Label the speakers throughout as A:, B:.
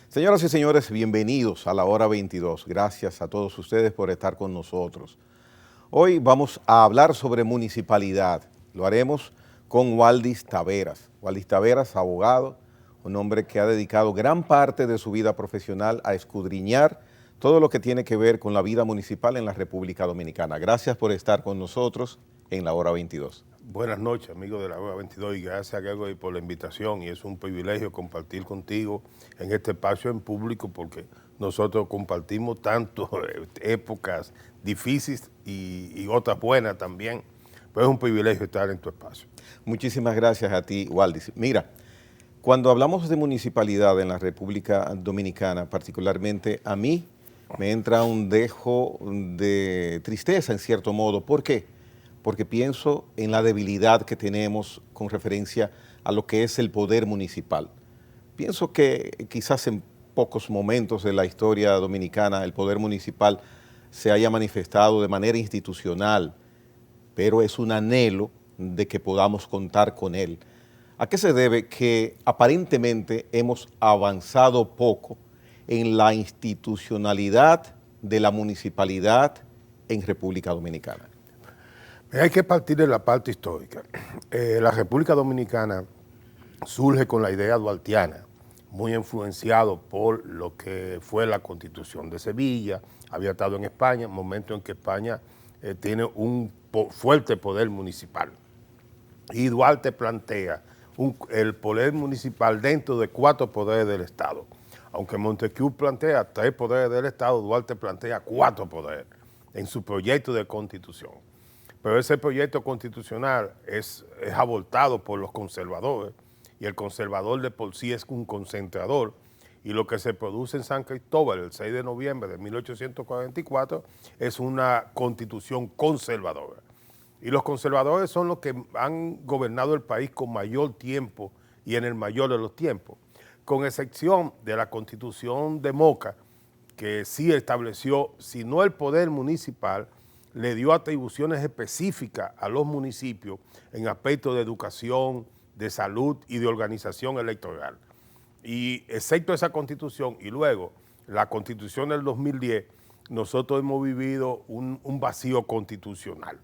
A: Señoras y señores, bienvenidos a la hora 22. Gracias a todos ustedes por estar con nosotros. Hoy vamos a hablar sobre municipalidad. Lo haremos con Waldis Taveras. Waldis Taveras, abogado, un hombre que ha dedicado gran parte de su vida profesional a escudriñar todo lo que tiene que ver con la vida municipal en la República Dominicana. Gracias por estar con nosotros en la hora 22.
B: Buenas noches, amigos de la hora 22, y gracias, Gregory, por la invitación. Y es un privilegio compartir contigo en este espacio en público, porque nosotros compartimos tanto épocas difíciles y otras buenas también. Pero es un privilegio estar en tu espacio.
A: Muchísimas gracias a ti, Waldis. Mira, cuando hablamos de municipalidad en la República Dominicana, particularmente a mí, me entra un dejo de tristeza en cierto modo. ¿Por qué? Porque pienso en la debilidad que tenemos con referencia a lo que es el poder municipal. Pienso que quizás en pocos momentos de la historia dominicana el poder municipal se haya manifestado de manera institucional, pero es un anhelo de que podamos contar con él. ¿A qué se debe que aparentemente hemos avanzado poco en la institucionalidad de la municipalidad en República Dominicana?
B: Hay que partir de la parte histórica. La República Dominicana surge con la idea duartiana, muy influenciado por lo que fue la Constitución de Sevilla. Había estado en España, momento en que España tiene un fuerte poder municipal. Y Duarte plantea el poder municipal dentro de 4 poderes del Estado. Aunque Montesquieu plantea 3 poderes del Estado, Duarte plantea 4 poderes en su proyecto de Constitución. Pero ese proyecto constitucional es abortado por los conservadores, y el conservador de por sí es un concentrador, y lo que se produce en San Cristóbal el 6 de noviembre de 1844 es una constitución conservadora. Y los conservadores son los que han gobernado el país con mayor tiempo y en el mayor de los tiempos, con excepción de la Constitución de Moca, que sí estableció, si no el poder municipal, le dio atribuciones específicas a los municipios en aspectos de educación, de salud y de organización electoral. Y excepto esa constitución y luego la constitución del 2010, nosotros hemos vivido un vacío constitucional.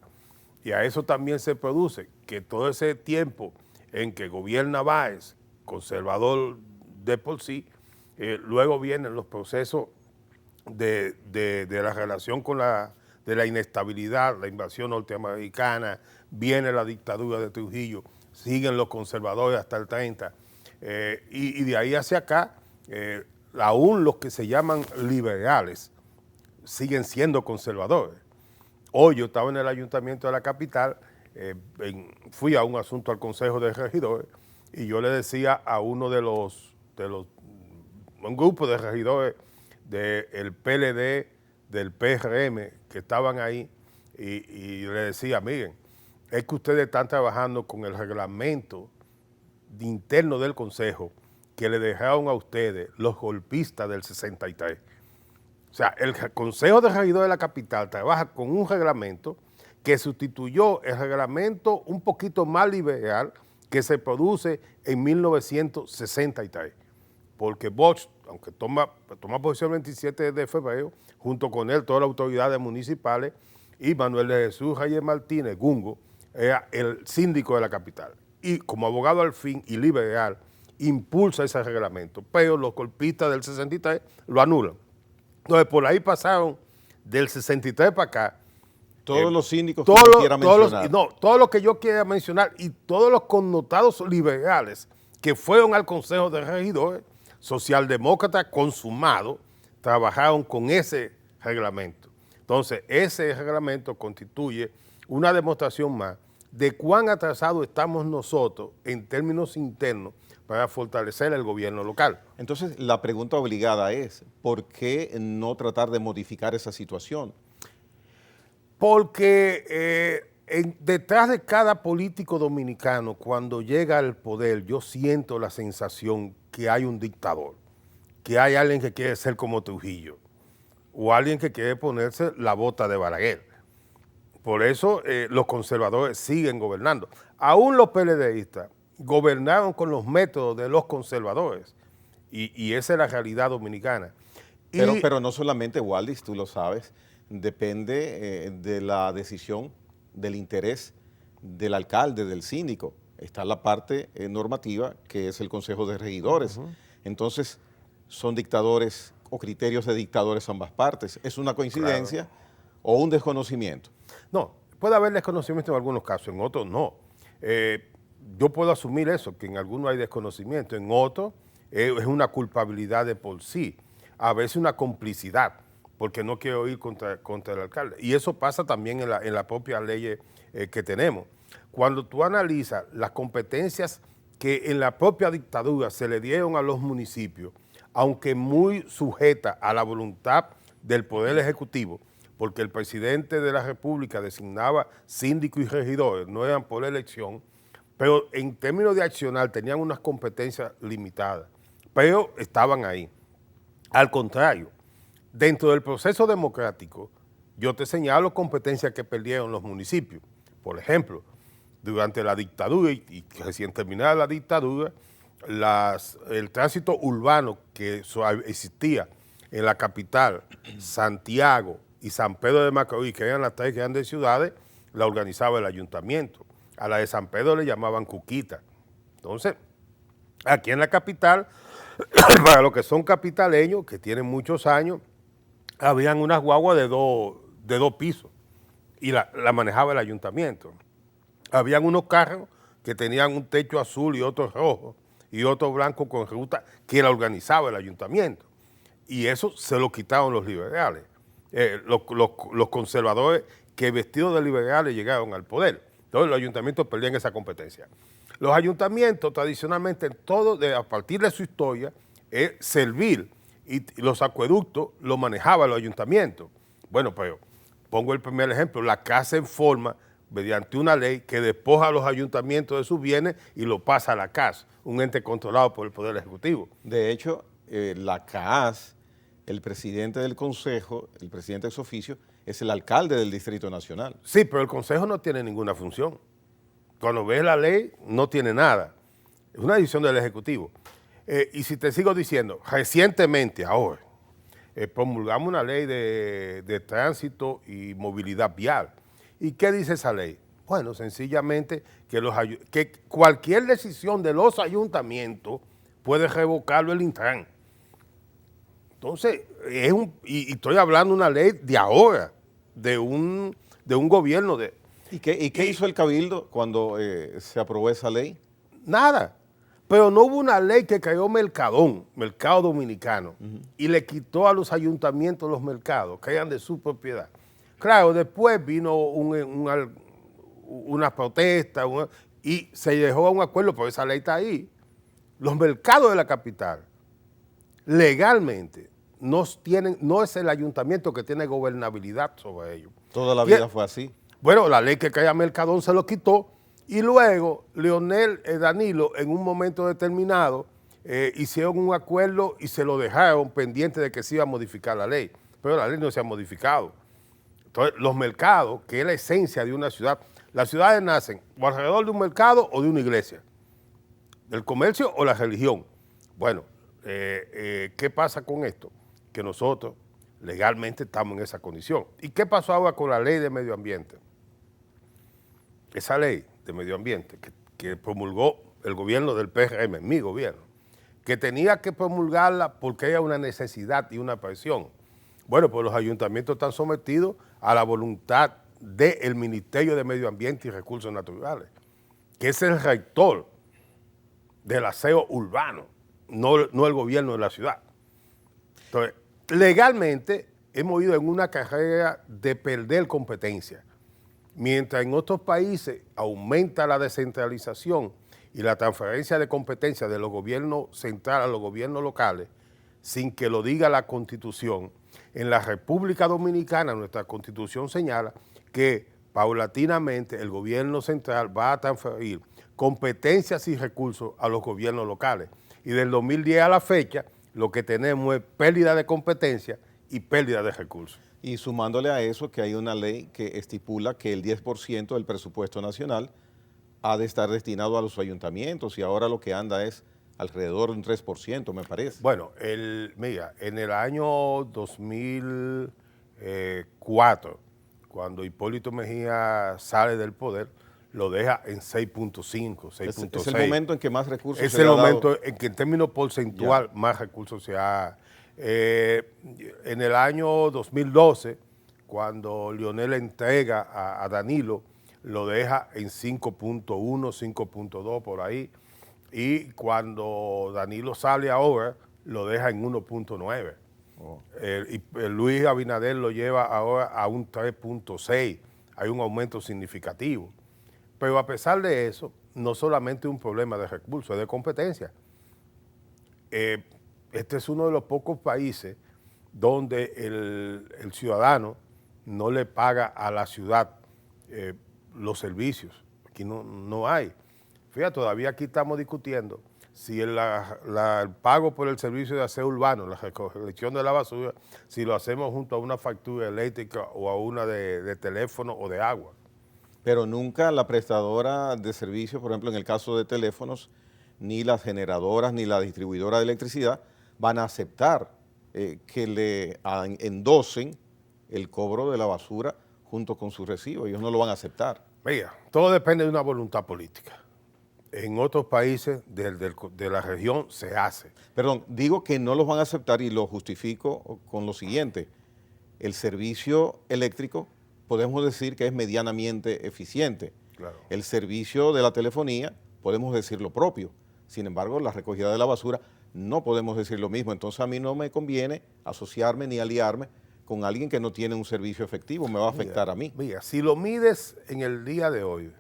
B: Y a eso también se produce que todo ese tiempo en que gobierna Báez, conservador de por sí, luego vienen los procesos de la relación con de la inestabilidad, la invasión norteamericana, viene la dictadura de Trujillo, siguen los conservadores hasta el 30, y de ahí hacia acá, aún los que se llaman liberales siguen siendo conservadores. Hoy yo estaba en el ayuntamiento de la capital, fui a un asunto al Consejo de Regidores, y yo le decía a uno de un grupo de regidores del PLD, del PRM, que estaban ahí, y le decía, miren, es que ustedes están trabajando con el reglamento interno del Consejo que le dejaron a ustedes los golpistas del 63. O sea, el Consejo de Regidores de la capital trabaja con un reglamento que sustituyó el reglamento un poquito más liberal que se produce en 1963. Porque Bosch, aunque toma posición el 27 de febrero, junto con él todas las autoridades municipales, y Manuel de Jesús Reyes Martínez, Gungo, era el síndico de la capital. Y como abogado al fin y liberal, impulsa ese reglamento, pero los golpistas del 63 lo anulan. Entonces, por ahí pasaron del 63 para acá.
A: Todos los síndicos que yo quiera mencionar.
B: Todos los que yo quiera mencionar y todos los connotados liberales que fueron al Consejo de Regidores, socialdemócratas consumados, trabajaron con ese reglamento. Entonces, ese reglamento constituye una demostración más de cuán atrasados estamos nosotros en términos internos para fortalecer el gobierno local.
A: Entonces, la pregunta obligada es, ¿por qué no tratar de modificar esa situación?
B: Porque detrás de cada político dominicano, cuando llega al poder, yo siento la sensación que hay un dictador, que hay alguien que quiere ser como Trujillo, o alguien que quiere ponerse la bota de Balaguer. Por eso los conservadores siguen gobernando. Aún los PLDistas gobernaron con los métodos de los conservadores Y esa es la realidad dominicana.
A: Pero no solamente, Waldis, tú lo sabes, depende de la decisión, del interés del alcalde, del síndico. Está la parte normativa, que es el Consejo de Regidores. Entonces, son dictadores o criterios de dictadores ambas partes. ¿Es una coincidencia o un desconocimiento?
B: No, puede haber desconocimiento en algunos casos, en otros no. Yo puedo asumir eso, que en algunos hay desconocimiento, en otros es una culpabilidad de por sí, a veces una complicidad, porque no quiero ir contra el alcalde. Y eso pasa también en la propia ley que tenemos. Cuando tú analizas las competencias que en la propia dictadura se le dieron a los municipios, aunque muy sujeta a la voluntad del Poder Ejecutivo, porque el presidente de la República designaba síndicos y regidores, no eran por elección, pero en términos de accionar tenían unas competencias limitadas, pero estaban ahí. Al contrario, dentro del proceso democrático, yo te señalo competencias que perdieron los municipios. Por ejemplo, durante la dictadura y recién terminada la dictadura, el tránsito urbano que existía en la capital, Santiago y San Pedro de Macorís, que eran las tres grandes ciudades, la organizaba el ayuntamiento. A la de San Pedro le llamaban Cuquita. Entonces, aquí en la capital, para los que son capitaleños, que tienen muchos años, habían unas guaguas de dos pisos y la manejaba el ayuntamiento. Habían unos carros que tenían un techo azul y otro rojo y otro blanco con ruta que la organizaba el ayuntamiento. Y eso se lo quitaron los liberales, los conservadores que vestidos de liberales llegaron al poder. Entonces los ayuntamientos perdían esa competencia. Los ayuntamientos tradicionalmente, a partir de su historia, es servir, y los acueductos los manejaba el ayuntamiento. Bueno, pero pongo el primer ejemplo, la casa en forma mediante una ley que despoja a los ayuntamientos de sus bienes y lo pasa a la CAS, un ente controlado por el Poder Ejecutivo.
A: De hecho, la CAS, el presidente del Consejo, el presidente ex oficio, es el alcalde del Distrito Nacional.
B: Sí, pero el Consejo no tiene ninguna función. Cuando ves la ley, no tiene nada. Es una decisión del Ejecutivo. Y si te sigo diciendo, recientemente, ahora, promulgamos una ley de tránsito y movilidad vial. ¿Y qué dice esa ley? Bueno, sencillamente que cualquier decisión de los ayuntamientos puede revocarlo el Intran. Entonces, y estoy hablando de una ley de ahora, de un gobierno de...
A: ¿Y qué hizo el Cabildo cuando se aprobó esa ley?
B: Nada. Pero no hubo una ley que creó Mercadón, Mercado Dominicano, y le quitó a los ayuntamientos los mercados, que eran de su propiedad. Claro, después vino una protesta y se dejó a un acuerdo, pero esa ley está ahí. Los mercados de la capital, legalmente, no es el ayuntamiento que tiene gobernabilidad sobre ellos.
A: Toda la vida fue así.
B: Bueno, la ley que crea Mercadón se lo quitó y luego Leonel Danilo en un momento determinado hicieron un acuerdo y se lo dejaron pendiente de que se iba a modificar la ley, pero la ley no se ha modificado. Entonces, los mercados, que es la esencia de una ciudad, las ciudades nacen o alrededor de un mercado o de una iglesia, del comercio o la religión. Bueno, ¿qué pasa con esto? Que nosotros legalmente estamos en esa condición. ¿Y qué pasó ahora con la ley de medio ambiente? Esa ley de medio ambiente que promulgó el gobierno del PRM, mi gobierno, que tenía que promulgarla porque era una necesidad y una presión. Bueno, pues los ayuntamientos están sometidos a la voluntad del Ministerio de Medio Ambiente y Recursos Naturales, que es el rector del aseo urbano, no el gobierno de la ciudad. Entonces, legalmente hemos ido en una carrera de perder competencia. Mientras en otros países aumenta la descentralización y la transferencia de competencias de los gobiernos centrales a los gobiernos locales, sin que lo diga la Constitución, en la República Dominicana nuestra Constitución señala que paulatinamente el gobierno central va a transferir competencias y recursos a los gobiernos locales. Y del 2010 a la fecha, lo que tenemos es pérdida de competencia y pérdida de recursos.
A: Y sumándole a eso que hay una ley que estipula que el 10% del presupuesto nacional ha de estar destinado a los ayuntamientos y ahora lo que anda es alrededor de un 3%, me parece.
B: Bueno, mira, en el año 2004, cuando Hipólito Mejía sale del poder, lo deja en 6.5, 6.6.
A: Es el momento en que más recursos
B: Es
A: se le
B: el
A: ha
B: momento
A: dado.
B: en que en términos porcentual más recursos se ha... en el año 2012, cuando Leonel entrega a Danilo, lo deja en 5.1, 5.2 por ahí, y cuando Danilo sale ahora, lo deja en 1.9.
A: Oh.
B: Luis Abinader lo lleva ahora a un 3.6, hay un aumento significativo. Pero a pesar de eso, no solamente es un problema de recursos, es de competencia. Este es uno de los pocos países donde el ciudadano no le paga a la ciudad los servicios. Aquí no hay. Fíjate, todavía aquí estamos discutiendo si el pago por el servicio de aseo urbano, la recolección de la basura, si lo hacemos junto a una factura eléctrica o a una de teléfono o de agua.
A: Pero nunca la prestadora de servicios, por ejemplo, en el caso de teléfonos, ni las generadoras, ni la distribuidora de electricidad van a aceptar que le endosen el cobro de la basura junto con su recibo. Ellos no lo van a aceptar.
B: Mira, todo depende de una voluntad política. En otros países de la región se hace.
A: Perdón, digo que no los van a aceptar y lo justifico con lo siguiente. El servicio eléctrico podemos decir que es medianamente eficiente.
B: Claro.
A: El servicio de la telefonía podemos decir lo propio. Sin embargo, la recogida de la basura no podemos decir lo mismo. Entonces a mí no me conviene asociarme ni aliarme con alguien que no tiene un servicio efectivo. Me va a afectar a mí.
B: Mira, si lo mides en el día de hoy,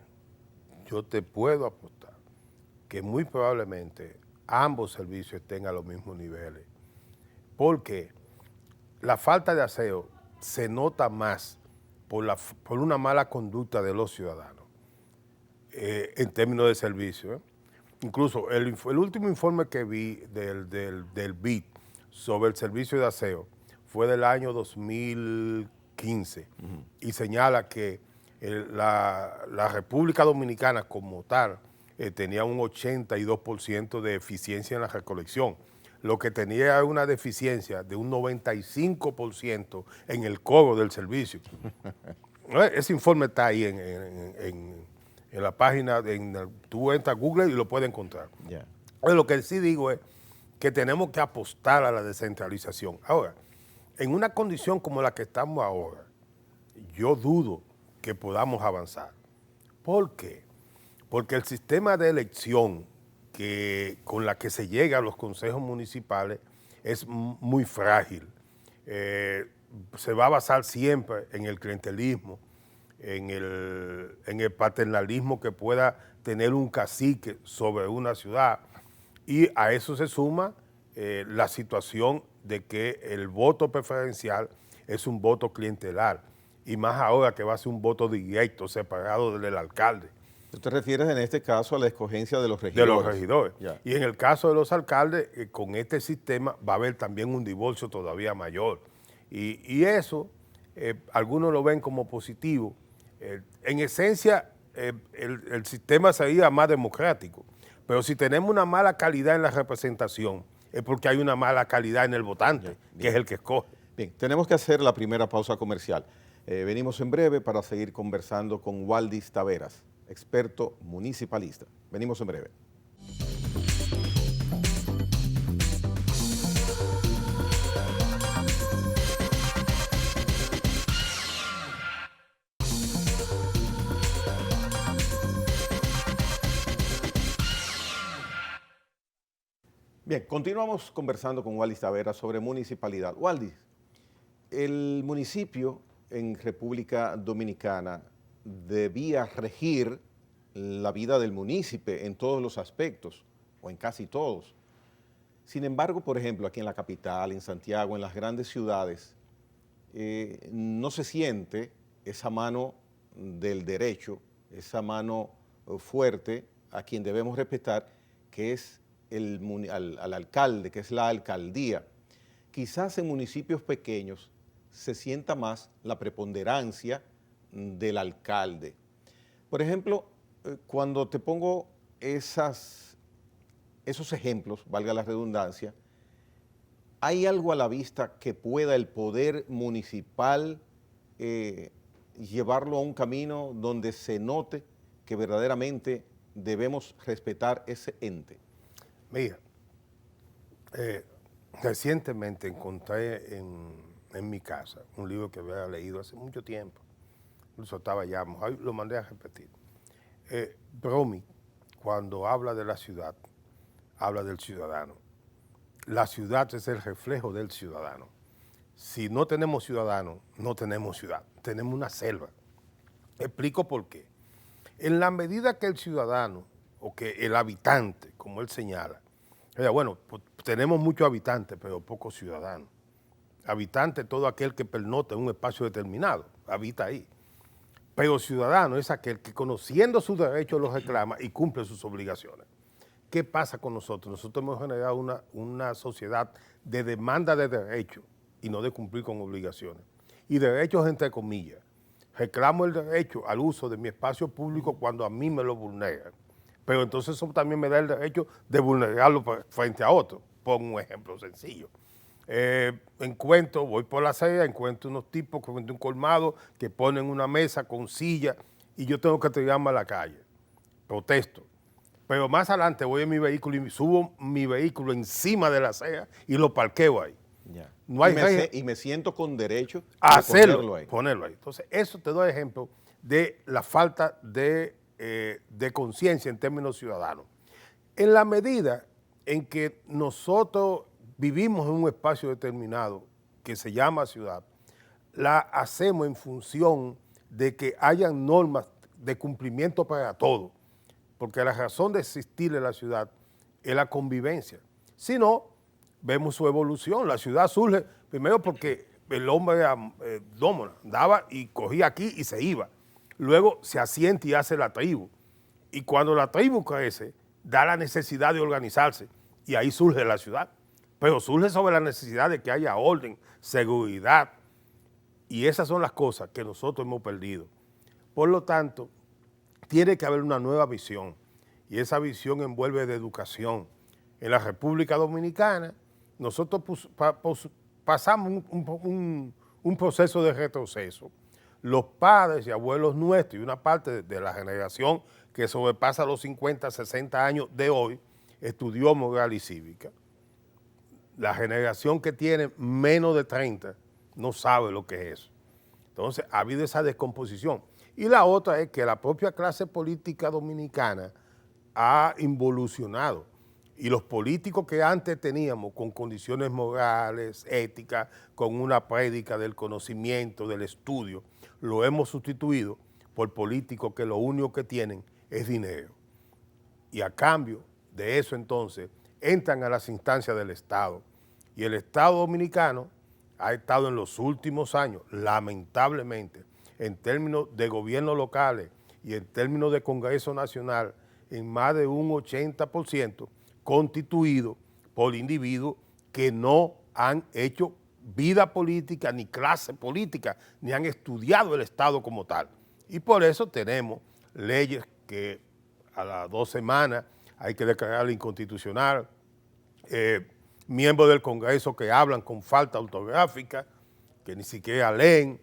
B: yo te puedo apostar que muy probablemente ambos servicios estén a los mismos niveles. Porque la falta de aseo se nota más por una mala conducta de los ciudadanos en términos de servicio. Incluso el último informe que vi del BID sobre el servicio de aseo fue del año 2015 y señala que la República Dominicana como tal tenía un 82% de eficiencia en la recolección, lo que tenía una deficiencia de un 95% en el cobro del servicio. Ese informe está ahí en la página, tú entras a Google y lo puedes encontrar.
A: Yeah.
B: Lo que sí digo es que tenemos que apostar a la descentralización. Ahora, en una condición como la que estamos ahora, yo dudo que podamos avanzar. ¿Por qué? Porque el sistema de elección con la que se llega a los consejos municipales es muy frágil. Se va a basar siempre en el clientelismo, en el paternalismo que pueda tener un cacique sobre una ciudad, y a eso se suma la situación de que el voto preferencial es un voto clientelar, y más ahora que va a ser un voto directo, separado del alcalde.
A: ¿Tú te refieres en este caso a la escogencia de los regidores?
B: De los regidores.
A: Yeah.
B: Y en el caso de los alcaldes, con este sistema va a haber también un divorcio todavía mayor. Y eso, algunos lo ven como positivo. En esencia, el sistema sería más democrático, pero si tenemos una mala calidad en la representación, es porque hay una mala calidad en el votante, bien, que es el que escoge.
A: Bien, tenemos que hacer la primera pausa comercial. Venimos en breve para seguir conversando con Waldis Taveras, experto municipalista. Venimos en breve. Bien, continuamos conversando con Waldis Taveras sobre municipalidad. Waldis, el municipio en República Dominicana debía regir la vida del munícipe en todos los aspectos, o en casi todos. Sin embargo, por ejemplo, aquí en la capital, en Santiago, en las grandes ciudades, no se siente esa mano del derecho, esa mano fuerte a quien debemos respetar, que es al alcalde, que es la alcaldía. Quizás en municipios pequeños se sienta más la preponderancia del alcalde. Por ejemplo, cuando te pongo esas esos ejemplos, valga la redundancia, ¿hay algo a la vista que pueda el poder municipal llevarlo a un camino donde se note que verdaderamente debemos respetar ese ente?
B: Mira, recientemente encontré en mi casa un libro que había leído hace mucho tiempo, incluso estaba ya, lo mandé a repetir. Bromi, cuando habla de la ciudad, habla del ciudadano. La ciudad es el reflejo del ciudadano. Si no tenemos ciudadanos, no tenemos ciudad, tenemos una selva. Explico por qué. En la medida que el ciudadano, o que el habitante, como él señala, bueno, pues tenemos muchos habitantes, pero pocos ciudadanos. Habitante es todo aquel que pernocta en un espacio determinado, habita ahí. Pero ciudadano es aquel que conociendo sus derechos los reclama y cumple sus obligaciones. ¿Qué pasa con nosotros? Nosotros hemos generado una sociedad de demanda de derechos y no de cumplir con obligaciones. Y derechos entre comillas. Reclamo el derecho al uso de mi espacio público cuando a mí me lo vulneran. Pero entonces eso también me da el derecho de vulnerarlo frente a otro. Pongo un ejemplo sencillo. Voy por la acera, encuentro unos tipos que un colmado que ponen una mesa con silla y yo tengo que tirarme a la calle. Protesto. Pero más adelante voy en mi vehículo y subo mi vehículo encima de la acera y lo parqueo ahí.
A: Ya.
B: No hay
A: y me siento con derecho
B: a
A: ponerlo ahí.
B: Ponerlo ahí. Entonces, eso te doy ejemplo de la falta de conciencia en términos ciudadanos. En la medida en que nosotros vivimos en un espacio determinado que se llama ciudad, la hacemos en función de que hayan normas de cumplimiento para todos, porque la razón de existir en la ciudad es la convivencia. Si no, vemos su evolución. La ciudad surge primero porque el hombre andaba y cogía aquí y se iba. Luego se asienta y hace la tribu. Y cuando la tribu crece, da la necesidad de organizarse y ahí surge la ciudad. Pero surge sobre la necesidad de que haya orden, seguridad. Y esas son las cosas que nosotros hemos perdido. Por lo tanto, tiene que haber una nueva visión y esa visión envuelve de educación. En la República Dominicana nosotros pasamos un proceso de retroceso. Los padres y abuelos nuestros y una parte de la generación que sobrepasa los 50, 60 años de hoy estudió moral y cívica. La generación que tiene menos de 30 no sabe lo que es eso. Entonces ha habido esa descomposición. Y la otra es que la propia clase política dominicana ha involucionado y los políticos que antes teníamos con condiciones morales, éticas, con una prédica del conocimiento, del estudio, lo hemos sustituido por políticos que lo único que tienen es dinero. Y a cambio de eso entonces entran a las instancias del Estado. Y el Estado dominicano ha estado en los últimos años, lamentablemente, en términos de gobiernos locales y en términos de Congreso Nacional, en más de un 80% constituido por individuos que no han hecho vida política ni clase política, ni han estudiado el Estado como tal. Y por eso tenemos leyes que a las 2 semanas hay que declararla inconstitucional, miembros del Congreso que hablan con falta ortográfica, que ni siquiera leen.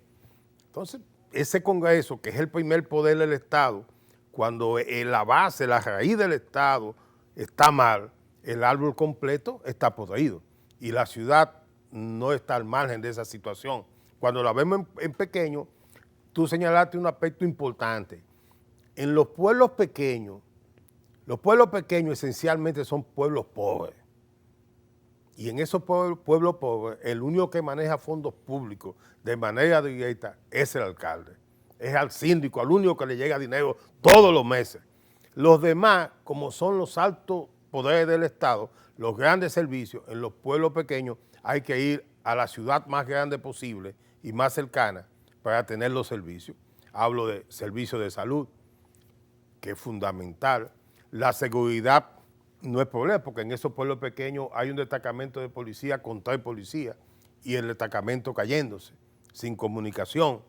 B: Entonces, ese Congreso, que es el primer poder del Estado, cuando la base, la raíz del Estado está mal, el árbol completo está podrido. Y la ciudad no está al margen de esa situación. Cuando la vemos en pequeño, tú señalaste un aspecto importante. En los pueblos pequeños esencialmente son pueblos pobres. Y en esos pueblos pobres, el único que maneja fondos públicos de manera directa es el alcalde. Es al síndico, al único que le llega dinero todos los meses. Los demás, como son los altos poderes del Estado, los grandes servicios, en los pueblos pequeños hay que ir a la ciudad más grande posible y más cercana para tener los servicios. Hablo de servicios de salud, que es fundamental. La seguridad no es problema, porque en esos pueblos pequeños hay un destacamento de policía con 3 policías y el destacamento cayéndose, sin comunicación.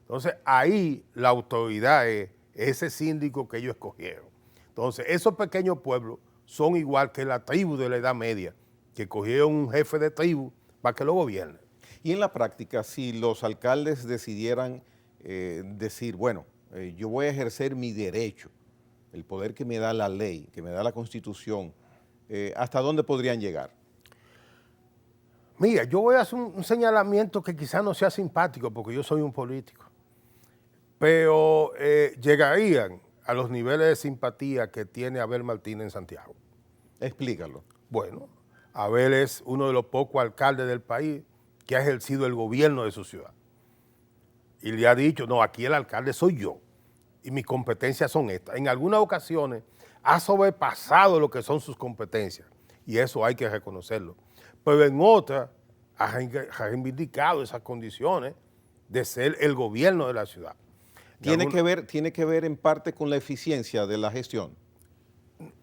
B: Entonces, ahí la autoridad es ese síndico que ellos escogieron. Entonces, esos pequeños pueblos son igual que la tribu de la Edad Media, que cogieron un jefe de tribu para que lo gobierne.
A: Y en la práctica, si los alcaldes decidieran decir, bueno, yo voy a ejercer mi derecho, el poder que me da la ley, que me da la Constitución, ¿hasta dónde podrían llegar?
B: Mira, yo voy a hacer un señalamiento que quizás no sea simpático porque yo soy un político, pero llegarían a los niveles de simpatía que tiene Abel Martínez en Santiago.
A: Explícalo.
B: Bueno, Abel es uno de los pocos alcaldes del país que ha ejercido el gobierno de su ciudad. Y le ha dicho, no, aquí el alcalde soy yo y mis competencias son estas. En algunas ocasiones ha sobrepasado lo que son sus competencias y eso hay que reconocerlo. Pero en otras ha reivindicado esas condiciones de ser el gobierno de la ciudad.
A: ¿Tiene que ver en parte con la eficiencia de la gestión?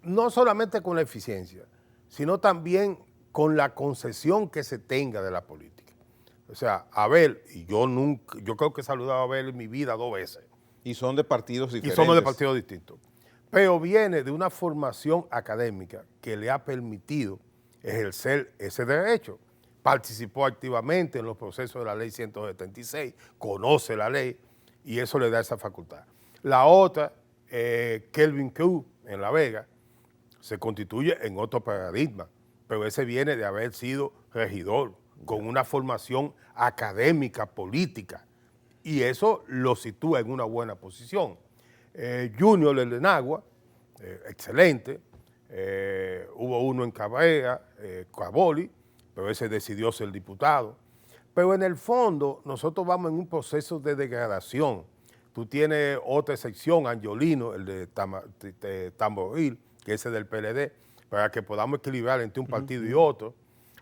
B: No solamente con la eficiencia, sino también con la concesión que se tenga de la política. O sea, Abel, y yo creo que he saludado a Abel en mi vida 2 veces.
A: Y son de partidos diferentes.
B: Y somos de partidos distintos. Pero viene de una formación académica que le ha permitido ejercer ese derecho. Participó activamente en los procesos de la ley 176, conoce la ley y eso le da esa facultad. La otra, Kelvin Cruz en La Vega, se constituye en otro paradigma, pero ese viene de haber sido regidor, con una formación académica, política, y eso lo sitúa en una buena posición. Junior el de Nagua, excelente, hubo uno en Cabrera, Caboli, pero ese decidió ser diputado. Pero en el fondo nosotros vamos en un proceso de degradación. Tú tienes otra sección, Angiolino, el de Tamboril, que ese es del PLD, para que podamos equilibrar entre un partido y otro.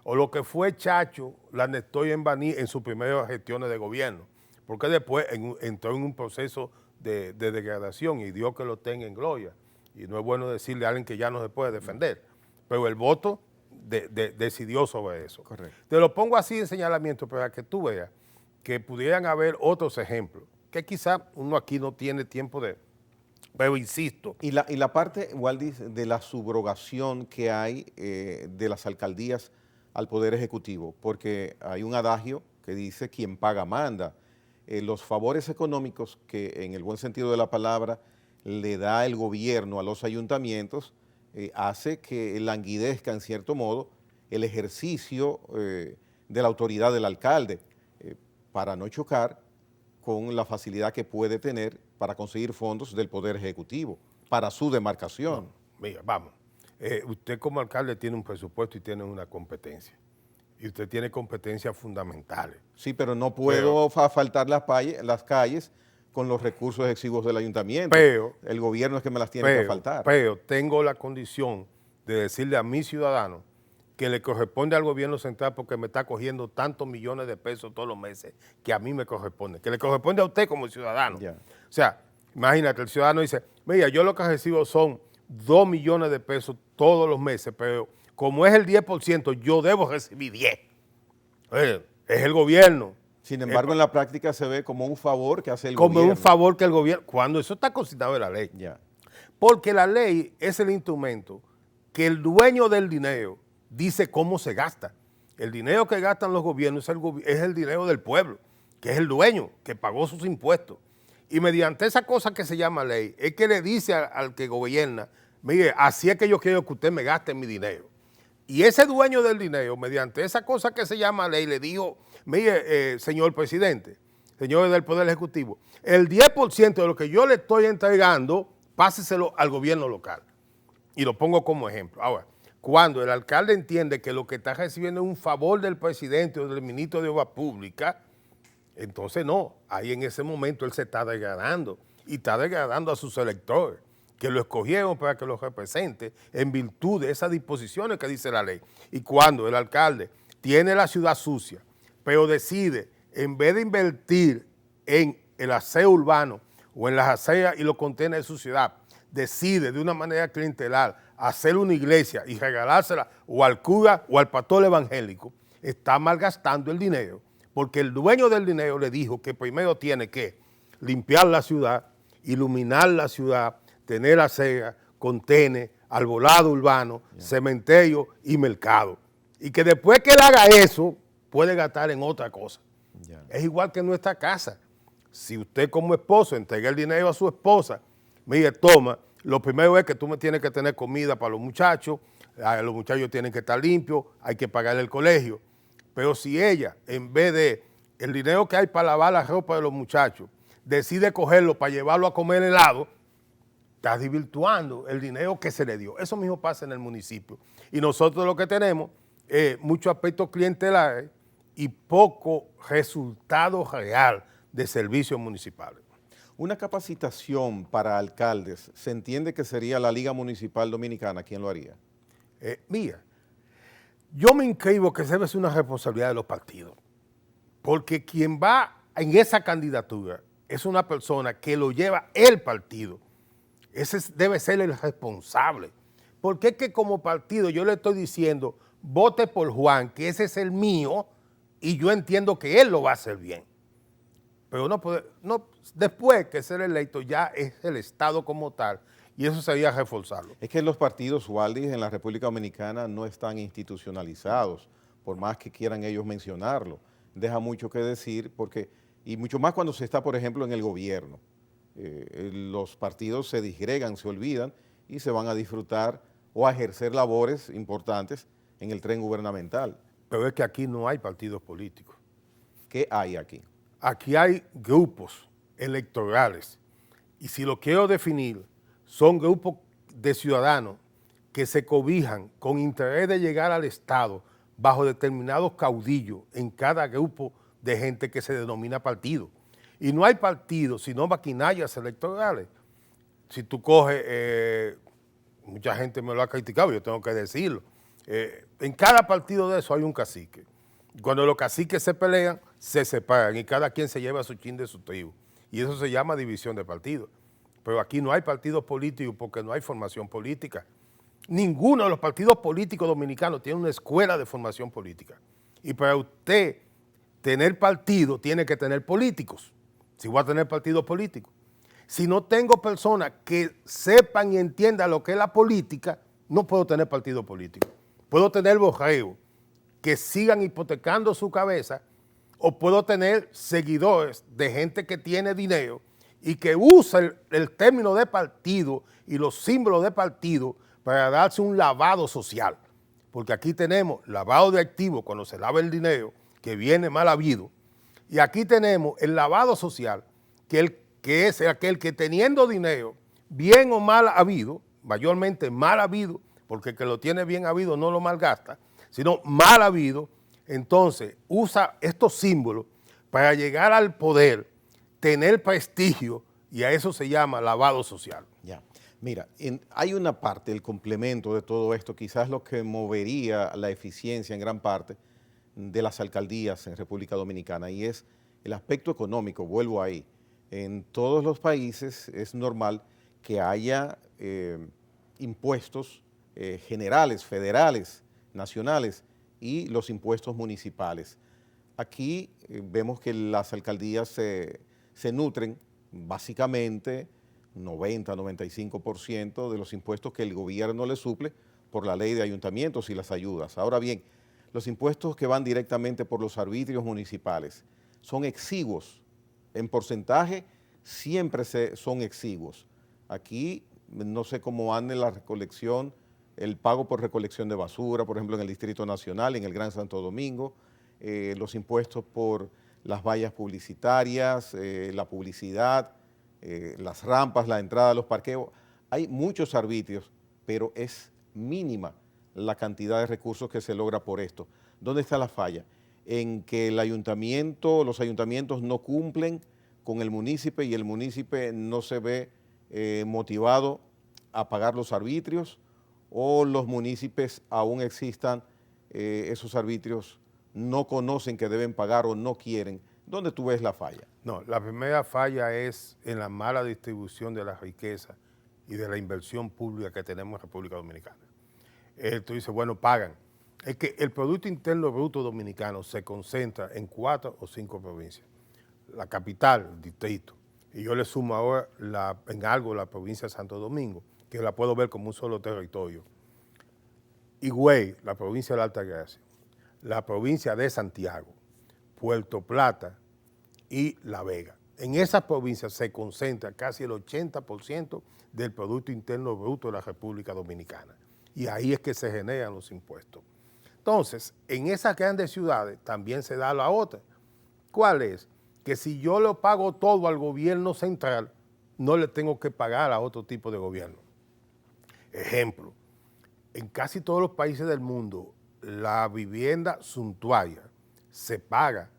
B: O lo que fue Chacho, la Néstor en Baní en sus primeras gestiones de gobierno, porque después entró en un proceso de degradación y Dios que lo tenga en gloria. Y no es bueno decirle a alguien que ya no se puede defender, pero el voto decidió sobre eso.
A: Correcto.
B: Te lo pongo así en señalamiento para que tú veas que pudieran haber otros ejemplos, que quizá uno aquí no tiene tiempo de... Pero insisto.
A: Y la parte, Waldis, de la subrogación que hay de las alcaldías al Poder Ejecutivo, porque hay un adagio que dice quien paga manda. Los favores económicos que en el buen sentido de la palabra le da el gobierno a los ayuntamientos hace que languidezca en cierto modo el ejercicio de la autoridad del alcalde para no chocar con la facilidad que puede tener para conseguir fondos del Poder Ejecutivo para su demarcación.
B: No, mira, vamos. Usted como alcalde tiene un presupuesto y tiene una competencia. Y usted tiene competencias fundamentales.
A: Sí, pero no puedo faltar las calles con los recursos exiguos del ayuntamiento. El gobierno es que me las tiene que faltar.
B: Pero tengo la condición de decirle a mis ciudadanos que le corresponde al gobierno central porque me está cogiendo tantos millones de pesos todos los meses que a mí me corresponde, que le corresponde a usted como ciudadano.
A: Ya.
B: O sea, imagínate, el ciudadano dice, mira, yo lo que recibo son 2 millones de pesos todos los meses, pero como es el 10%, yo debo recibir 10. Es el gobierno.
A: Sin embargo, en la práctica se ve como un favor que hace el gobierno.
B: Como un favor que el gobierno, cuando eso está consignado en la ley.
A: Ya.
B: Porque la ley es el instrumento que el dueño del dinero dice cómo se gasta. El dinero que gastan los gobiernos es el dinero del pueblo, que es el dueño, que pagó sus impuestos. Y mediante esa cosa que se llama ley, es que le dice al que gobierna, mire, así es que yo quiero que usted me gaste mi dinero. Y ese dueño del dinero, mediante esa cosa que se llama ley, le dijo, mire, señor presidente, señores del Poder Ejecutivo, el 10% de lo que yo le estoy entregando, páseselo al gobierno local. Y lo pongo como ejemplo. Ahora, cuando el alcalde entiende que lo que está recibiendo es un favor del presidente o del ministro de Obras Públicas, entonces no, ahí en ese momento él se está degradando y está degradando a sus electores, que lo escogieron para que los represente en virtud de esas disposiciones que dice la ley. Y cuando el alcalde tiene la ciudad sucia, pero decide, en vez de invertir en el aseo urbano o en las aceras y los contenedores de su ciudad, decide de una manera clientelar hacer una iglesia y regalársela o al cura o al pastor evangélico, está malgastando el dinero, porque el dueño del dinero le dijo que primero tiene que limpiar la ciudad, iluminar la ciudad, tener aceras, contener, arbolado urbano, cementerio y mercado. Y que después que él haga eso, puede gastar en otra cosa. Es igual que en nuestra casa. Si usted como esposo entrega el dinero a su esposa, mire, toma, lo primero es que tú me tienes que tener comida para los muchachos tienen que estar limpios, hay que pagar el colegio. Pero si ella, en vez de el dinero que hay para lavar la ropa de los muchachos, decide cogerlo para llevarlo a comer helado, está desvirtuando el dinero que se le dio. Eso mismo pasa en el municipio. Y nosotros lo que tenemos es muchos aspectos clientelares y poco resultado real de servicios municipales.
A: Una capacitación para alcaldes, ¿se entiende que sería la Liga Municipal Dominicana? ¿Quién lo haría?
B: Mira, yo me inscribo que debe ser una responsabilidad de los partidos, porque quien va en esa candidatura es una persona que lo lleva el partido. Ese debe ser el responsable. Porque es que como partido yo le estoy diciendo, vote por Juan, que ese es el mío, y yo entiendo que él lo va a hacer bien. Pero después que ser electo ya es el Estado como tal, y eso sería reforzarlo.
A: Es que los partidos, Waldis, en la República Dominicana no están institucionalizados, por más que quieran ellos mencionarlo. Deja mucho que decir, y mucho más cuando se está, por ejemplo, en el gobierno. Los partidos se disgregan, se olvidan y se van a disfrutar o a ejercer labores importantes en el tren gubernamental.
B: Pero es que aquí no hay partidos políticos.
A: ¿Qué hay aquí?
B: Aquí hay grupos electorales y si lo quiero definir, son grupos de ciudadanos que se cobijan con interés de llegar al Estado bajo determinados caudillos en cada grupo de gente que se denomina partido. Y no hay partidos, sino maquinarias electorales. Si tú coges, mucha gente me lo ha criticado, yo tengo que decirlo, en cada partido de eso hay un cacique. Cuando los caciques se pelean, se separan y cada quien se lleva su chin de su tribu. Y eso se llama división de partidos. Pero aquí no hay partidos políticos porque no hay formación política. Ninguno de los partidos políticos dominicanos tiene una escuela de formación política. Y para usted tener partido, tiene que tener políticos. Si voy a tener partidos políticos. Si no tengo personas que sepan y entiendan lo que es la política, no puedo tener partido político. Puedo tener borregos que sigan hipotecando su cabeza o puedo tener seguidores de gente que tiene dinero y que usa el término de partido y los símbolos de partido para darse un lavado social. Porque aquí tenemos lavado de activos cuando se lava el dinero, que viene mal habido, y aquí tenemos el lavado social, que es aquel que teniendo dinero, bien o mal habido, mayormente mal habido, porque el que lo tiene bien habido no lo malgasta, sino mal habido, entonces usa estos símbolos para llegar al poder, tener prestigio, y a eso se llama lavado social.
A: Ya. Mira, hay una parte, el complemento de todo esto, quizás lo que movería la eficiencia en gran parte de las alcaldías en República Dominicana, y es el aspecto económico. Vuelvo ahí. En todos los países es normal que haya impuestos generales, federales, nacionales y los impuestos municipales. Aquí vemos que las alcaldías se nutren básicamente 90-95% de los impuestos que el gobierno le suple por la ley de ayuntamientos y las ayudas. Ahora bien, los impuestos que van directamente por los arbitrios municipales son exiguos. En porcentaje siempre son exiguos. Aquí no sé cómo anda la recolección, el pago por recolección de basura, por ejemplo en el Distrito Nacional, en el Gran Santo Domingo, los impuestos por las vallas publicitarias, la publicidad, las rampas, la entrada a los parqueos. Hay muchos arbitrios, pero es mínima la cantidad de recursos que se logra por esto. ¿Dónde está la falla? En que los ayuntamientos no cumplen con el municipio y el municipio no se ve motivado a pagar los arbitrios, o los municipios aún existan esos arbitrios, no conocen que deben pagar o no quieren. ¿Dónde tú ves la falla?
B: No, la primera falla es en la mala distribución de la riqueza y de la inversión pública que tenemos en República Dominicana. Tú dices, bueno, pagan. Es que el Producto Interno Bruto Dominicano se concentra en 4 o 5 provincias. La capital, el distrito, y yo le sumo ahora en algo la provincia de Santo Domingo, que la puedo ver como un solo territorio. Higüey, la provincia de la Altagracia, la provincia de Santiago, Puerto Plata y La Vega. En esas provincias se concentra casi el 80% del Producto Interno Bruto de la República Dominicana. Y ahí es que se generan los impuestos. Entonces, en esas grandes ciudades también se da la otra. ¿Cuál es? Que si yo lo pago todo al gobierno central, no le tengo que pagar a otro tipo de gobierno. Ejemplo, en casi todos los países del mundo, la vivienda suntuaria se paga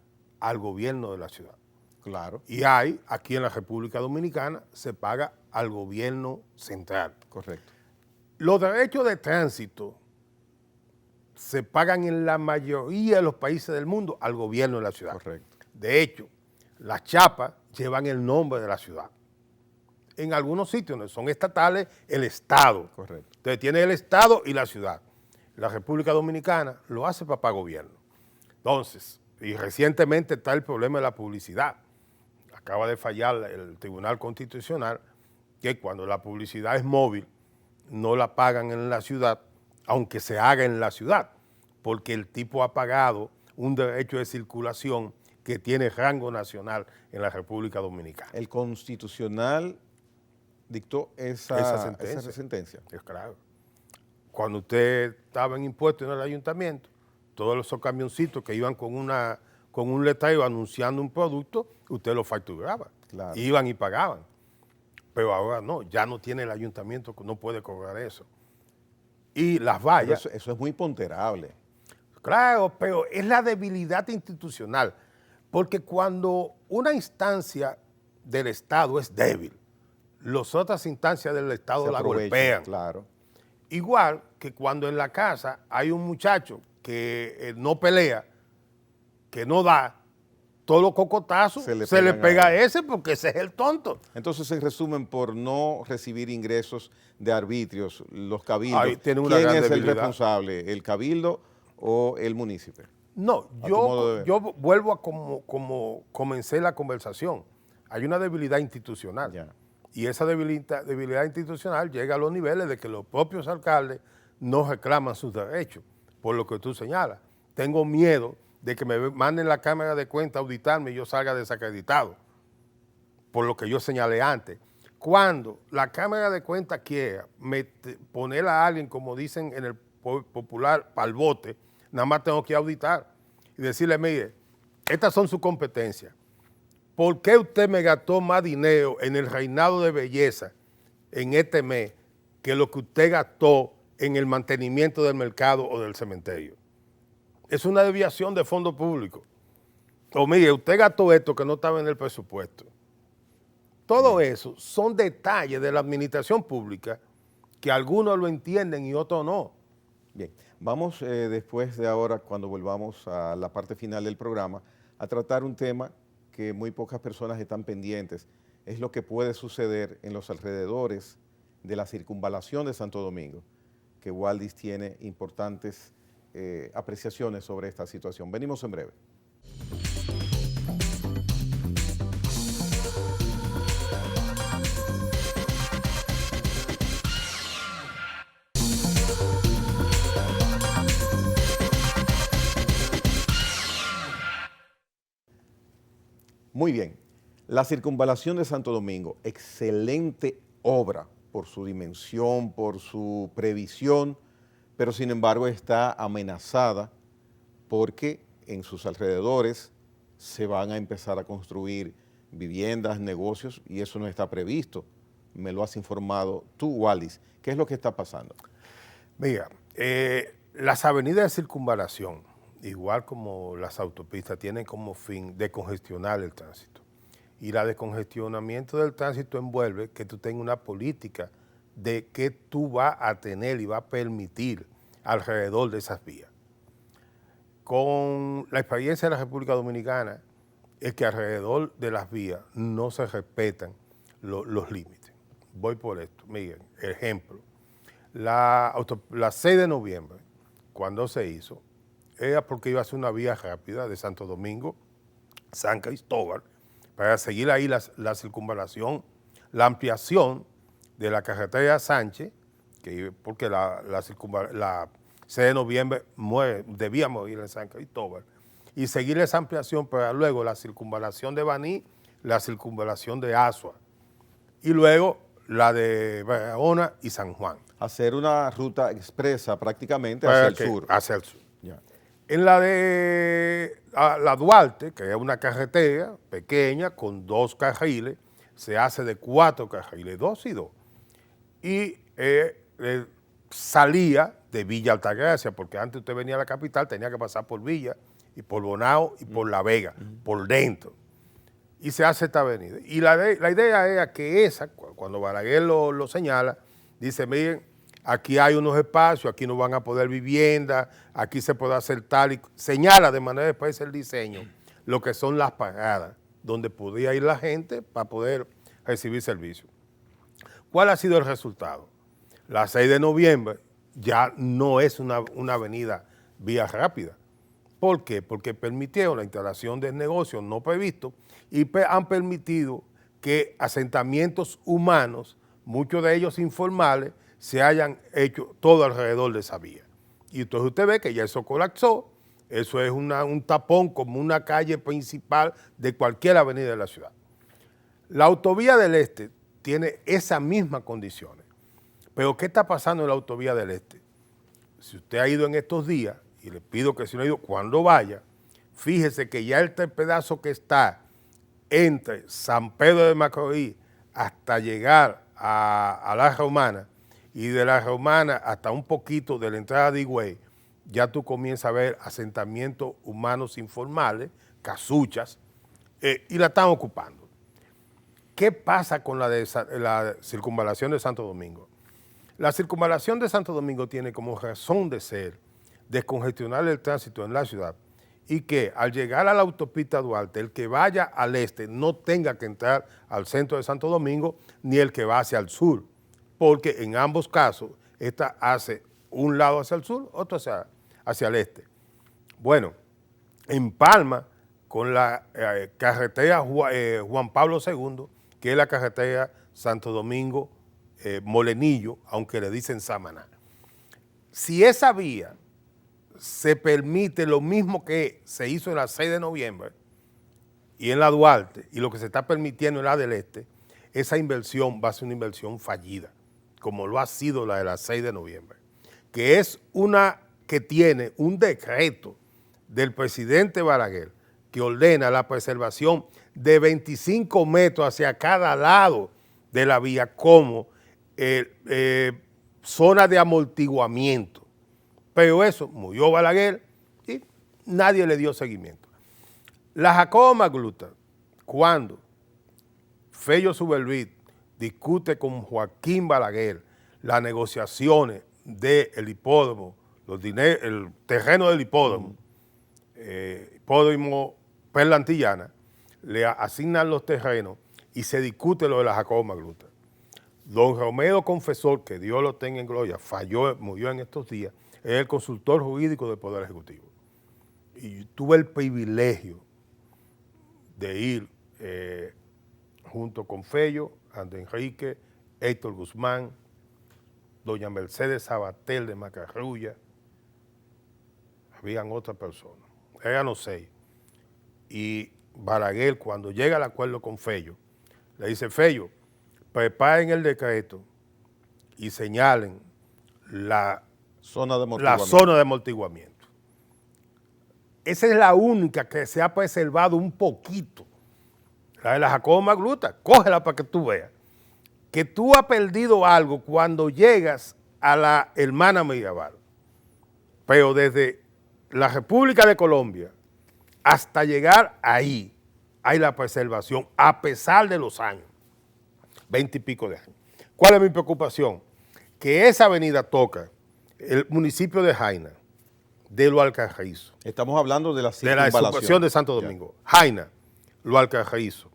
B: al gobierno de la ciudad.
A: Claro.
B: Y hay, aquí en la República Dominicana, se paga al gobierno central.
A: Correcto.
B: Los derechos de tránsito se pagan en la mayoría de los países del mundo al gobierno de la ciudad.
A: Correcto.
B: De hecho, las chapas llevan el nombre de la ciudad. En algunos sitios donde son estatales, el Estado.
A: Correcto.
B: Entonces tiene el Estado y la ciudad. La República Dominicana lo hace papá gobierno. Entonces, y recientemente está el problema de la publicidad. Acaba de fallar el Tribunal Constitucional que cuando la publicidad es móvil, no la pagan en la ciudad, aunque se haga en la ciudad, porque el tipo ha pagado un derecho de circulación que tiene rango nacional en la República Dominicana.
A: El Constitucional dictó esa sentencia.
B: Es claro. Cuando usted estaba en impuestos en el ayuntamiento, todos esos camioncitos que iban con un letrero anunciando un producto, usted lo facturaba.
A: Claro.
B: Iban y pagaban. Pero ahora no, ya no tiene el ayuntamiento, no puede cobrar eso. Y las vallas...
A: Eso es muy ponderable.
B: Claro, pero es la debilidad institucional. Porque cuando una instancia del Estado es débil, las otras instancias del Estado la golpean.
A: Claro.
B: Igual que cuando en la casa hay un muchacho que no pelea, que no da, todos los cocotazos se le pega a ese porque ese es el tonto.
A: Entonces, en resumen, por no recibir ingresos de arbitrios, los cabildos,
B: ¿quién es el
A: responsable? ¿El cabildo o el municipio?
B: No, yo vuelvo a como comencé la conversación. Hay una debilidad institucional.
A: Ya.
B: Y esa debilidad institucional llega a los niveles de que los propios alcaldes no reclaman sus derechos, por lo que tú señalas. Tengo miedo de que me manden la Cámara de Cuentas a auditarme y yo salga desacreditado, por lo que yo señalé antes. Cuando la Cámara de Cuentas quiera poner a alguien, como dicen en el popular, pa'l bote, nada más tengo que auditar y decirle, mire, estas son sus competencias. ¿Por qué usted me gastó más dinero en el reinado de belleza en este mes que lo que usted gastó en el mantenimiento del mercado o del cementerio? Es una desviación de fondos públicos. O mire, usted gastó esto que no estaba en el presupuesto. Todo eso son detalles de la administración pública que algunos lo entienden y otros no.
A: Bien, vamos después de ahora, cuando volvamos a la parte final del programa, a tratar un tema que muy pocas personas están pendientes. Es lo que puede suceder en los alrededores de la circunvalación de Santo Domingo, que Waldis tiene importantes apreciaciones sobre esta situación. Venimos en breve. Muy bien, la circunvalación de Santo Domingo, excelente obra por su dimensión, por su previsión, pero sin embargo está amenazada porque en sus alrededores se van a empezar a construir viviendas, negocios, y eso no está previsto. Me lo has informado tú, Waldis. ¿Qué es lo que está pasando?
B: Mira, las avenidas de circunvalación, igual como las autopistas, tienen como fin descongestionar el tránsito. Y la descongestionamiento del tránsito envuelve que tú tengas una política de qué tú vas a tener y vas a permitir alrededor de esas vías. Con la experiencia de la República Dominicana es que alrededor de las vías no se respetan los límites. Voy por esto. Miren, ejemplo, la 6 de noviembre, cuando se hizo, era porque iba a ser una vía rápida de Santo Domingo, San Cristóbal, para seguir ahí la circunvalación, la ampliación de la carretera Sánchez, porque la 6 de noviembre debía morir en San Cristóbal, y seguir esa ampliación para luego la circunvalación de Baní, la circunvalación de Asua, y luego la de Barahona y San Juan.
A: Hacer una ruta expresa prácticamente hacia el sur.
B: Hacia el sur.
A: Ya.
B: En la de la Duarte, que es una carretera pequeña con 2 carriles, se hace de 4 carriles, 2 y 2. Y salía de Villa Altagracia, porque antes usted venía a la capital, tenía que pasar por Villa, y por Bonao, y por La Vega, por dentro. Y se hace esta avenida. Y la idea era que cuando Balaguer lo señala, dice, miren, aquí hay unos espacios, aquí no van a poder viviendas, aquí se puede hacer tal, y señala de manera expresa el diseño, lo que son las paradas, donde podía ir la gente para poder recibir servicio. ¿Cuál ha sido el resultado? La 6 de noviembre ya no es una avenida vía rápida. ¿Por qué? Porque permitieron la instalación de negocios no previstos y han permitido que asentamientos humanos, muchos de ellos informales, se hayan hecho todo alrededor de esa vía. Y entonces usted ve que ya eso colapsó, eso es un tapón como una calle principal de cualquier avenida de la ciudad. La autovía del Este tiene esas mismas condiciones. Pero ¿qué está pasando en la autovía del Este? Si usted ha ido en estos días, y le pido que si no ha ido, cuando vaya, fíjese que ya este pedazo que está entre San Pedro de Macorís hasta llegar a la Romana, y de la Romana hasta un poquito de la entrada de Higüey, ya tú comienzas a ver asentamientos humanos informales, casuchas, y la están ocupando. ¿Qué pasa con la circunvalación de Santo Domingo? La circunvalación de Santo Domingo tiene como razón de ser descongestionar el tránsito en la ciudad y que al llegar a la autopista Duarte, el que vaya al este no tenga que entrar al centro de Santo Domingo ni el que va hacia el sur, porque en ambos casos esta hace un lado hacia el sur, otro hacia el este. Bueno, en Palma, con la carretera Juan Pablo II, que es la carretera Santo Domingo Molenillo, aunque le dicen Samaná. Si esa vía se permite lo mismo que se hizo en la 6 de noviembre y en la Duarte, y lo que se está permitiendo en la del Este, esa inversión va a ser una inversión fallida, como lo ha sido la de la 6 de noviembre, que es una que tiene un decreto del presidente Balaguer que ordena la preservación de 25 metros hacia cada lado de la vía como zona de amortiguamiento. Pero eso murió Balaguer y nadie le dio seguimiento. La Jacobo Magluta, cuando Fello Subervit discute con Joaquín Balaguer las negociaciones del hipódromo, el terreno del hipódromo, hipódromo Perla Antillana, le asignan los terrenos y se discute lo de la Jacobo Magluta. Don Romero Confesor, que Dios lo tenga en gloria, murió en estos días, es el consultor jurídico del Poder Ejecutivo. Y tuve el privilegio de ir junto con Fello, André Enrique, Héctor Guzmán, doña Mercedes Sabatel de Macarrulla, habían otras personas, eran los 6. Y Balaguer, cuando llega al acuerdo con Fello, le dice, Fello, preparen el decreto y señalen la zona de amortiguamiento. Esa es la única que se ha preservado un poquito. La de la Jacobo Magluta, cógela para que tú veas. Que tú has perdido algo cuando llegas a la hermana Mirabal. Pero desde la República de Colombia hasta llegar ahí, hay la preservación, a pesar de los años, 20 y pico de años. ¿Cuál es mi preocupación? Que esa avenida toca el municipio de Jaina, de Lo Alcarrizo.
A: Estamos hablando de la circunvalación
B: de Santo Domingo. Ya. Jaina, Lo Alcarrizo,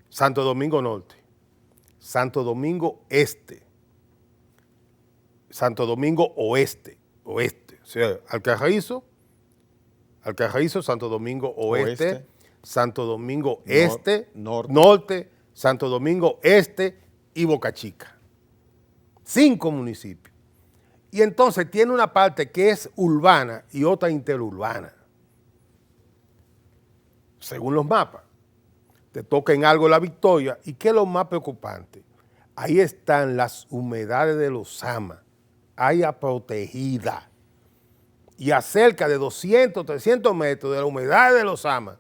B: Santo Domingo Norte, Santo Domingo Este, Santo Domingo Oeste. O sea, Alcarrizo, Santo Domingo Oeste, Santo Domingo Este, Norte, Santo Domingo Este y Boca Chica. 5 municipios. Y entonces tiene una parte que es urbana y otra interurbana, según los mapas. Te toca en algo La Victoria. ¿Y qué es lo más preocupante? Ahí están las humedades de los Sama, área protegida. Y a cerca de 200, 300 metros de la humedad de los Sama,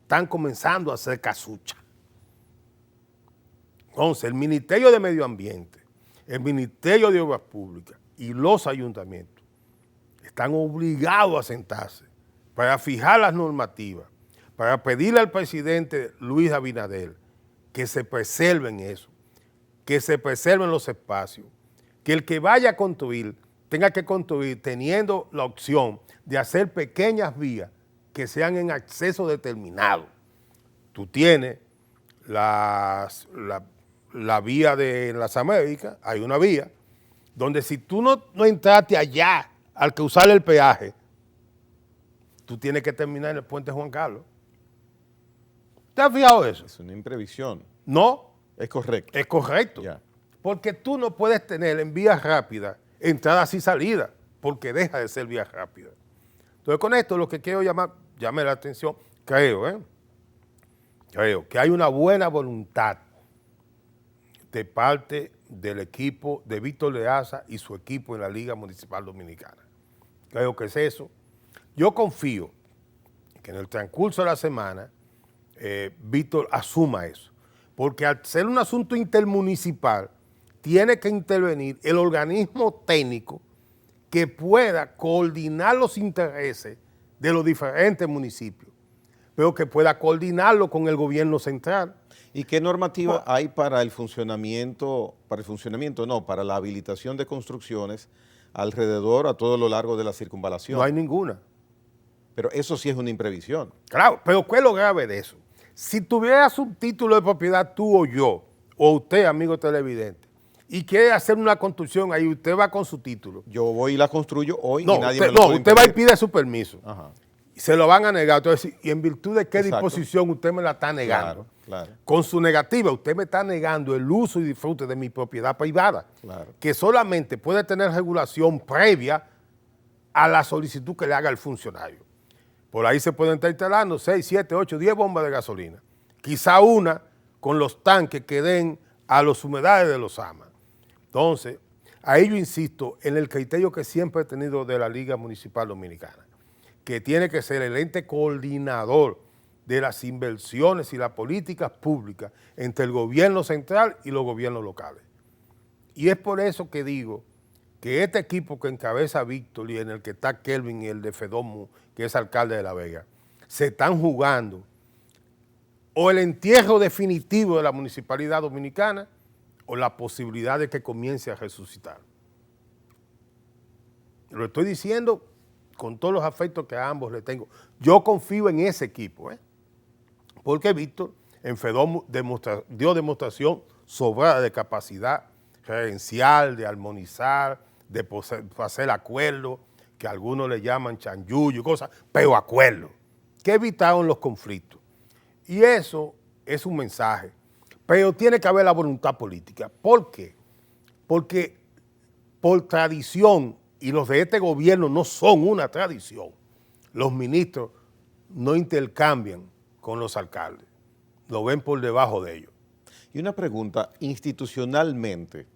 B: están comenzando a hacer casucha. Entonces, el Ministerio de Medio Ambiente, el Ministerio de Obras Públicas y los ayuntamientos están obligados a sentarse para fijar las normativas, para pedirle al presidente Luis Abinader que se preserven eso, que se preserven los espacios, que el que vaya a construir tenga que construir teniendo la opción de hacer pequeñas vías que sean en acceso determinado. Tú tienes la vía de las Américas, hay una vía, donde si tú no entraste allá al que usar el peaje, tú tienes que terminar en el puente Juan Carlos. ¿Te has fijado eso?
A: Es una imprevisión.
B: No.
A: Es correcto.
B: Es correcto.
A: Ya.
B: Porque tú no puedes tener en vías rápidas entradas y salidas, porque deja de ser vía rápida. Entonces, con esto lo que quiero llame la atención, creo que hay una buena voluntad de parte del equipo de Víctor Leaza y su equipo en la Liga Municipal Dominicana. Creo que es eso. Yo confío que en el transcurso de la semana Víctor asuma eso, porque al ser un asunto intermunicipal, tiene que intervenir el organismo técnico que pueda coordinar los intereses de los diferentes municipios, pero que pueda coordinarlo con el gobierno central.
A: ¿Y qué normativa hay para para la habilitación de construcciones alrededor, a todo lo largo de la circunvalación?
B: No hay ninguna.
A: Pero eso sí es una imprevisión.
B: Claro, pero ¿qué es lo grave de eso? Si tuvieras un título de propiedad tú o yo, o usted, amigo televidente, y quiere hacer una construcción ahí, usted va con su título.
A: Yo voy y la construyo hoy
B: No,
A: y nadie
B: usted,
A: me lo puede
B: usted va y
A: impedir.
B: pide su permiso.
A: Ajá.
B: Y se lo van a negar. Entonces, ¿y en virtud de qué
A: Exacto.
B: disposición usted me la está negando?
A: Claro.
B: Con su negativa, usted me está negando el uso y disfrute de mi propiedad privada,
A: Claro.
B: que solamente puede tener regulación previa a la solicitud que le haga el funcionario. Por ahí se pueden estar instalando 6, 7, 8, 10 bombas de gasolina. Quizá una con los tanques que den a las humedades de los Sama. Entonces, ahí yo insisto en el criterio que siempre he tenido de la Liga Municipal Dominicana, que tiene que ser el ente coordinador de las inversiones y las políticas públicas entre el gobierno central y los gobiernos locales. Y es por eso que digo que este equipo que encabeza Víctor y en el que está Kelvin y el de Fedomu, que es alcalde de La Vega, se están jugando o el entierro definitivo de la municipalidad dominicana o la posibilidad de que comience a resucitar. Lo estoy diciendo con todos los afectos que a ambos le tengo. Yo confío en ese equipo, porque Víctor en Fedomu dio demostración sobrada de capacidad gerencial, de armonizar, de hacer acuerdos, que algunos le llaman chanchullo, cosas, pero acuerdos, que evitaron los conflictos. Y eso es un mensaje, pero tiene que haber la voluntad política. ¿Por qué? Porque por tradición, y los de este gobierno no son una tradición, los ministros no intercambian con los alcaldes, lo ven por debajo de ellos.
A: Y una pregunta, institucionalmente,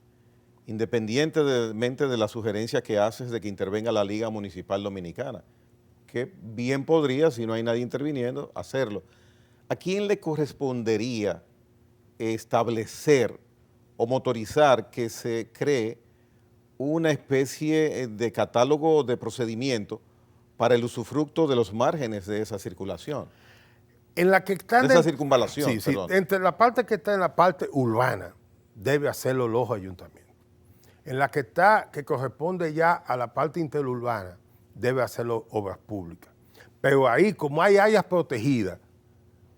A: independientemente de la sugerencia que haces de que intervenga la Liga Municipal Dominicana, que bien podría, si no hay nadie interviniendo, hacerlo. ¿A quién le correspondería establecer o motorizar que se cree una especie de catálogo de procedimiento para el usufructo de los márgenes de esa circulación?
B: En la que está
A: de esa circunvalación,
B: sí,
A: perdón.
B: Entre la parte que está en la parte urbana, debe hacerlo los ayuntamientos. En la que está, que corresponde ya a la parte interurbana, debe hacerlo obras públicas. Pero ahí, como hay áreas protegidas,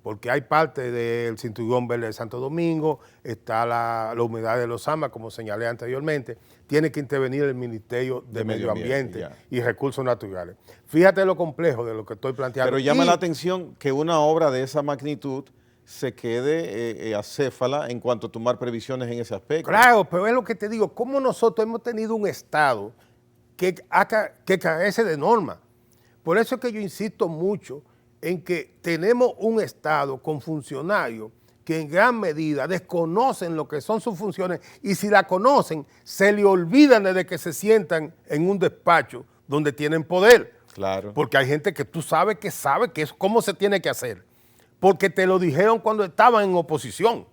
B: porque hay parte del Cinturón Verde de Santo Domingo, está la humedad de los Sama, como señalé anteriormente, tiene que intervenir el Ministerio de Medio Ambiente y Recursos Naturales. Fíjate lo complejo de lo que estoy planteando.
A: Pero llama la atención que una obra de esa magnitud se quede acéfala en cuanto a tomar previsiones en ese aspecto.
B: Claro, pero es lo que te digo, como nosotros hemos tenido un Estado que carece de normas. Por eso es que yo insisto mucho en que tenemos un Estado con funcionarios que en gran medida desconocen lo que son sus funciones y si la conocen, se le olvidan desde que se sientan en un despacho donde tienen poder.
A: Claro.
B: Porque hay gente que tú sabes que es cómo se tiene que hacer. Porque te lo dijeron cuando estaban en oposición.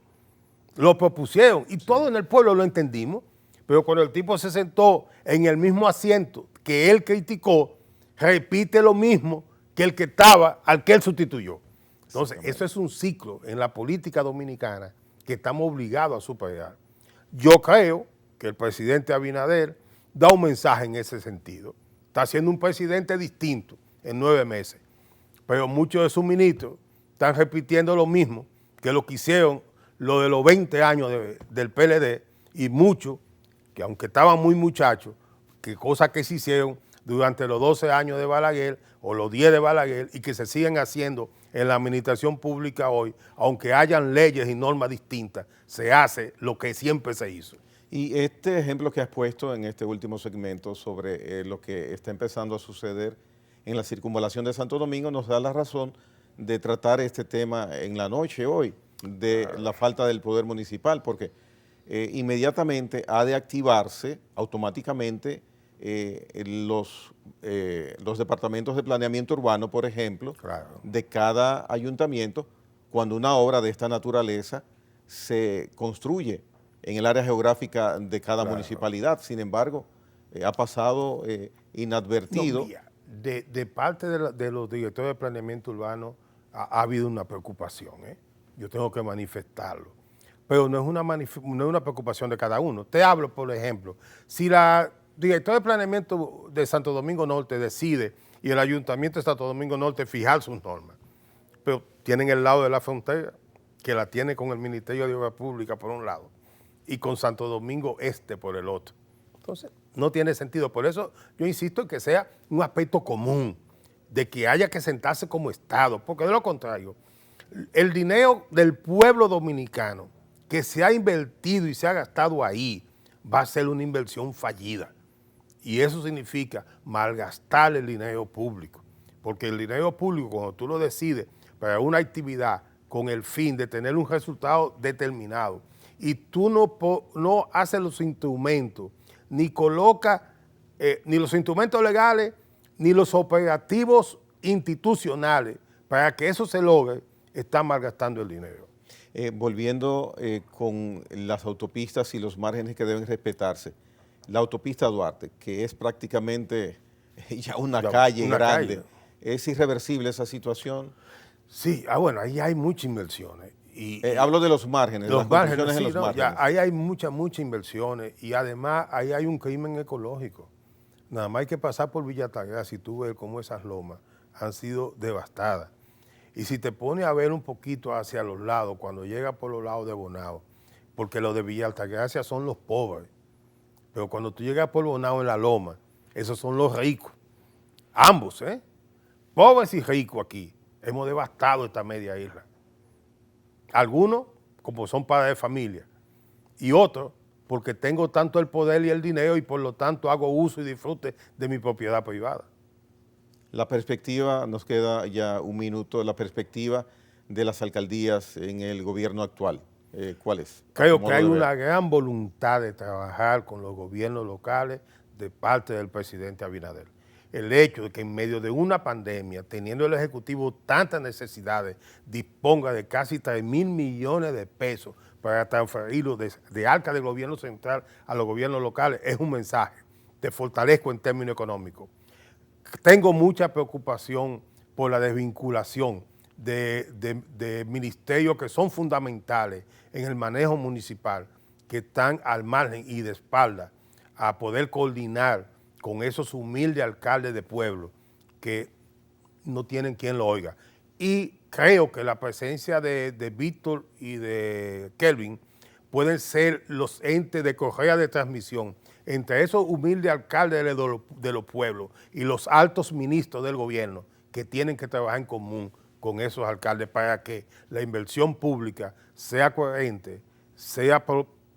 B: Lo propusieron y todo en el pueblo lo entendimos. Pero cuando el tipo se sentó en el mismo asiento que él criticó, repite lo mismo que el que estaba, al que él sustituyó. Entonces, eso es un ciclo en la política dominicana que estamos obligados a superar. Yo creo que el presidente Abinader da un mensaje en ese sentido. Está siendo un presidente distinto en 9 meses, pero muchos de sus ministros están repitiendo lo mismo que lo que hicieron lo de los 20 años del PLD y muchos, que aunque estaban muy muchachos, que cosas que se hicieron durante los 12 años de Balaguer o los 10 de Balaguer y que se siguen haciendo en la administración pública hoy, aunque hayan leyes y normas distintas, se hace lo que siempre se hizo.
A: Y este ejemplo que has puesto en este último segmento sobre lo que está empezando a suceder en la circunvalación de Santo Domingo nos da la razón de tratar este tema en la noche hoy, de la falta del poder municipal, porque inmediatamente ha de activarse automáticamente los departamentos de planeamiento urbano, por ejemplo,
B: Claro.
A: de cada ayuntamiento, cuando una obra de esta naturaleza se construye en el área geográfica de cada municipalidad. Sin embargo, ha pasado inadvertido.
B: No, mira, de parte de los directores de planeamiento urbano ha habido una preocupación, ¿eh? Yo tengo que manifestarlo. Pero no es una preocupación de cada uno. Te hablo, por ejemplo, si la directora de planeamiento de Santo Domingo Norte decide y el ayuntamiento de Santo Domingo Norte fijar sus normas, pero tienen el lado de la frontera, que la tiene con el Ministerio de Obras Públicas por un lado y con Santo Domingo Este por el otro. Entonces, no tiene sentido. Por eso yo insisto en que sea un aspecto común, de que haya que sentarse como Estado, porque de lo contrario, el dinero del pueblo dominicano que se ha invertido y se ha gastado ahí va a ser una inversión fallida. Y eso significa malgastar el dinero público, porque el dinero público, cuando tú lo decides para una actividad con el fin de tener un resultado determinado, y tú no haces los instrumentos, ni colocas ni los instrumentos legales, ni los operativos institucionales para que eso se logre, están malgastando el dinero.
A: Volviendo con las autopistas y los márgenes que deben respetarse, la autopista Duarte, que es prácticamente ya una calle grande,
B: calle.
A: ¿es irreversible esa situación?
B: Sí, bueno, ahí hay muchas inversiones.
A: Hablo de los márgenes,
B: los
A: las
B: márgenes,
A: construcciones
B: sí,
A: en los
B: no,
A: márgenes.
B: ya, ahí hay muchas inversiones y además ahí hay un crimen ecológico. Nada más hay que pasar por Villa Altagracia y tú ves cómo esas lomas han sido devastadas. Y si te pones a ver un poquito hacia los lados, cuando llega por los lados de Bonao, porque los de Villa Altagracia son los pobres, pero cuando tú llegas por Bonao en la loma, esos son los ricos. Ambos, pobres y ricos aquí. Hemos devastado esta media isla. Algunos, como son padres de familia, y otros, porque tengo tanto el poder y el dinero y por lo tanto hago uso y disfrute de mi propiedad privada.
A: La perspectiva, nos queda ya un minuto, la perspectiva de las alcaldías en el gobierno actual, ¿cuál es?
B: Creo que hay una gran voluntad de trabajar con los gobiernos locales de parte del presidente Abinader. El hecho de que en medio de una pandemia, teniendo el Ejecutivo tantas necesidades, disponga de casi 3.000 millones de pesos para transferirlo de arca del gobierno central a los gobiernos locales, es un mensaje. Te fortalezco en términos económicos. Tengo mucha preocupación por la desvinculación de ministerios que son fundamentales en el manejo municipal, que están al margen y de espalda a poder coordinar con esos humildes alcaldes de pueblo que no tienen quien lo oiga. Y creo que la presencia de Víctor y de Kelvin pueden ser los entes de correa de transmisión entre esos humildes alcaldes de los pueblos y los altos ministros del gobierno que tienen que trabajar en común con esos alcaldes para que la inversión pública sea coherente, sea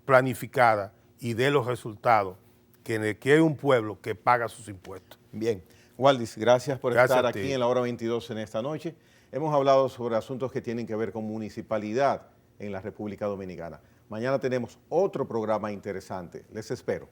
B: planificada y dé los resultados que requiere un pueblo que paga sus impuestos.
A: Bien. Waldis, gracias por estar aquí en la hora 22 en esta noche. Hemos hablado sobre asuntos que tienen que ver con municipalidad en la República Dominicana. Mañana tenemos otro programa interesante. Les espero.